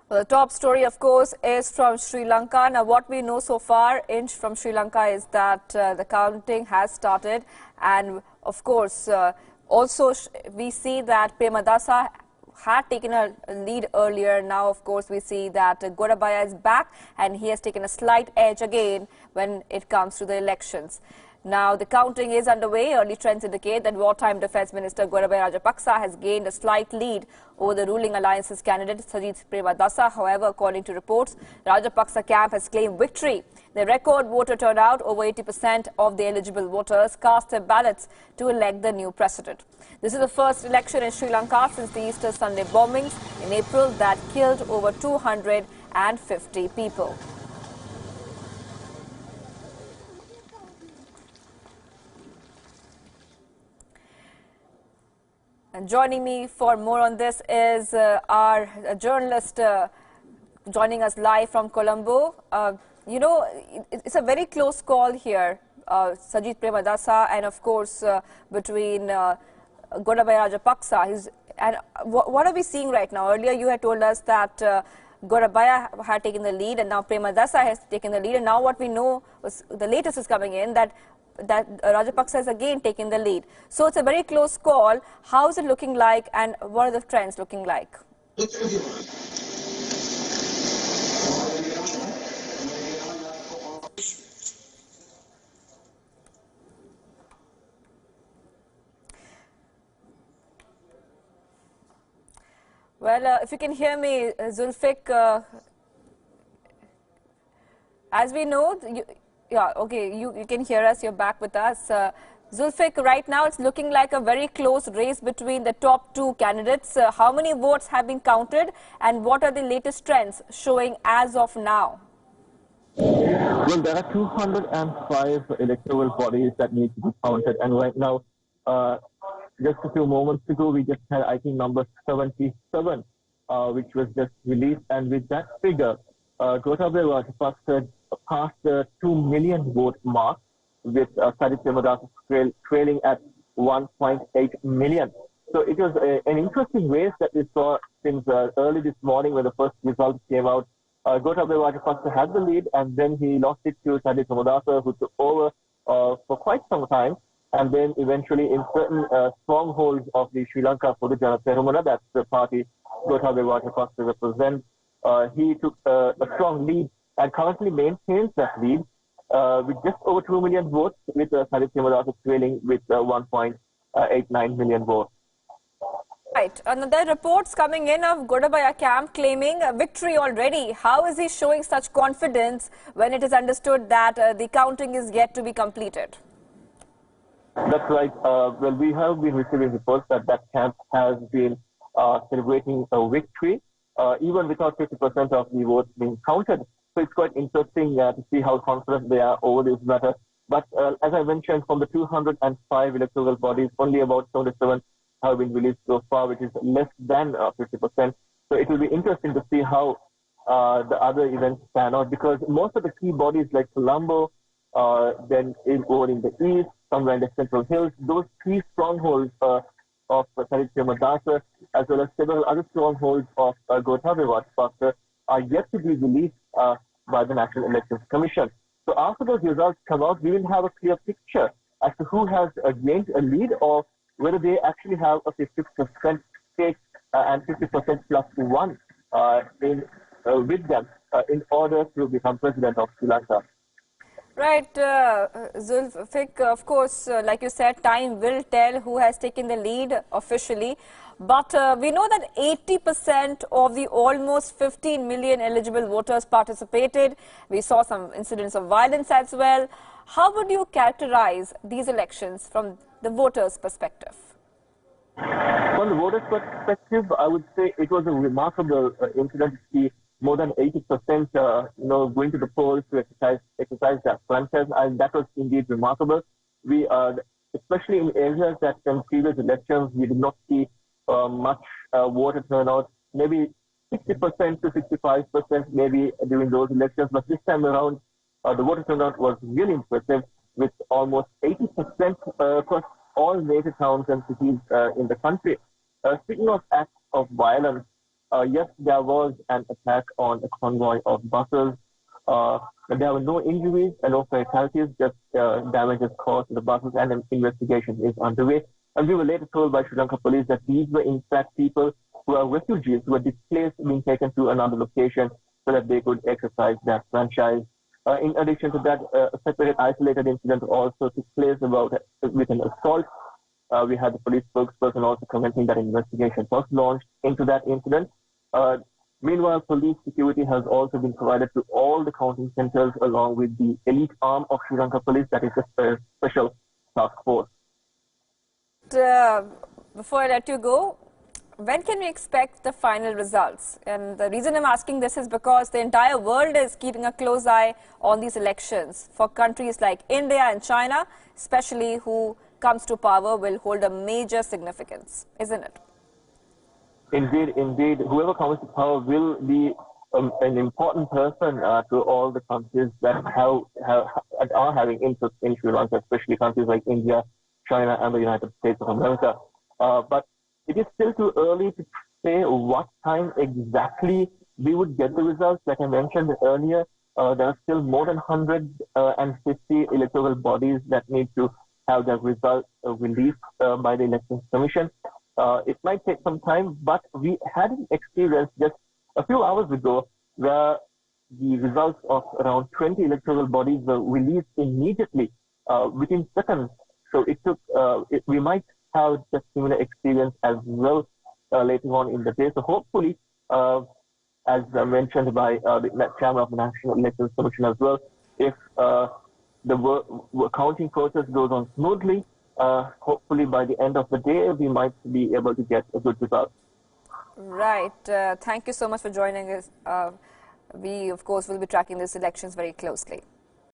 Well, the top story, of course, is from Sri Lanka. Now, what we know so far from Sri Lanka is that the counting has started. And, of course, also we see that Premadasa had taken a lead earlier. Now, of course, we see that Gotabaya is back and he has taken a slight edge again when it comes to the elections. Now, the counting is underway. Early trends indicate that wartime Defence Minister Gotabaya Rajapaksa has gained a slight lead over the ruling alliance's candidate Sajid Premadasa. However, according to reports, Rajapaksa camp has claimed victory. The record voter turnout, over 80% of the eligible voters cast their ballots to elect the new president. This is the first election in Sri Lanka since the Easter Sunday bombings in April that killed over 250 people. And joining me for more on this is our journalist joining us live from Colombo. You know, it's a very close call here, Sajid Premadasa, and of course between Gotabaya Rajapaksa. And what are we seeing right now? Earlier you had told us that Gotabaya had taken the lead and now Premadasa has taken the lead. And now what we know, the latest is coming in, that Rajapaksa has again taken the lead. So it's a very close call. How is it looking like and what are the trends looking like? Well, if you can hear me, Zulfiq, as we know, you can hear us, you're back with us. Zulfiq, right now it's looking like a very close race between the top two candidates. How many votes have been counted and what are the latest trends showing as of now? Well, there are 205 electoral bodies that need to be counted, and right now, just a few moments ago, we just had, I think, number 77, which was just released, and with that figure, Gotabaya Rajapaksa passed the 2 million vote mark, with Sajid Premadasa trailing at 1.8 million. So it was an interesting race that we saw since early this morning when the first results came out. Gotabaya Rajapaksa had the lead, and then he lost it to Sajid Premadasa, who took over for quite some time. And then eventually in certain strongholds of the Sri Lanka Podujana Peramuna, that's the party Gotabaya Rajapaksa represents, he took a strong lead and currently maintains that lead with just over 2 million votes, with Sajid Premadasa trailing with 1.89 million votes. Right. And there are reports coming in of Gotabaya camp claiming a victory already. How is he showing such confidence when it is understood that the counting is yet to be completed? That's right. Well, we have been receiving reports that camp has been celebrating a victory, even without 50% of the votes being counted. So it's quite interesting to see how confident they are over this matter. But as I mentioned, from the 205 electoral bodies, only about 77 have been released so far, which is less than 50%. So it will be interesting to see how the other events pan out, because most of the key bodies like Colombo, then over in the east, somewhere in the Central Hills, those three strongholds of Sajid Premadasa, as well as several other strongholds of Gotabaya Rajapaksa, are yet to be released by the National Elections Commission. So after those results come out, we will have a clear picture as to who has gained a lead, or whether they actually have a 50% stake and 50% plus one with them in order to become president of Sri Lanka. Right, Zulfiq, of course, like you said, time will tell who has taken the lead officially. But we know that 80% of the almost 15 million eligible voters participated. We saw some incidents of violence as well. How would you characterize these elections from the voters' perspective? From the voters' perspective, I would say it was a remarkable incident to see more than 80% going to the polls to exercise their franchise, and that was indeed remarkable. We, especially in areas that in previous elections, we did not see much voter turnout, maybe 60% to 65% maybe during those elections, but this time around, the voter turnout was really impressive, with almost 80% across all major towns and cities in the country. Speaking of acts of violence, Yes, there was an attack on a convoy of buses. But there were no injuries and no fatalities, just damages caused to the buses, and an investigation is underway. And we were later told by Sri Lanka police that these were in fact people who are refugees who were displaced, being taken to another location so that they could exercise their franchise. In addition to that, a separate isolated incident also took place with an assault. We had the police spokesperson also commenting that an investigation was launched into that incident. Uh, Meanwhile, police security has also been provided to all the counting centers along with the elite arm of Sri Lanka police, that is a special task force. Before I let you go, when can we expect the final results? And the reason I'm asking this is because the entire world is keeping a close eye on these elections. For countries like India and China, especially who comes to power, will hold a major significance, isn't it? Indeed, indeed. Whoever comes to power will be an important person to all the countries that are having interest in Sri Lanka, especially countries like India, China, and the United States of America. But it is still too early to say what time exactly we would get the results. Like I mentioned earlier, there are still more than 150 electoral bodies that need to have their results released by the Elections Commission. It might take some time, but we had an experience just a few hours ago where the results of around 20 electoral bodies were released immediately within seconds. So we might have just similar experience as well later on in the day. So hopefully, as mentioned by the chairman of the National Elections Commission as well, if the counting process goes on smoothly, hopefully by the end of the day, we might be able to get a good result. Right. Thank you so much for joining us. We, of course, will be tracking these elections very closely.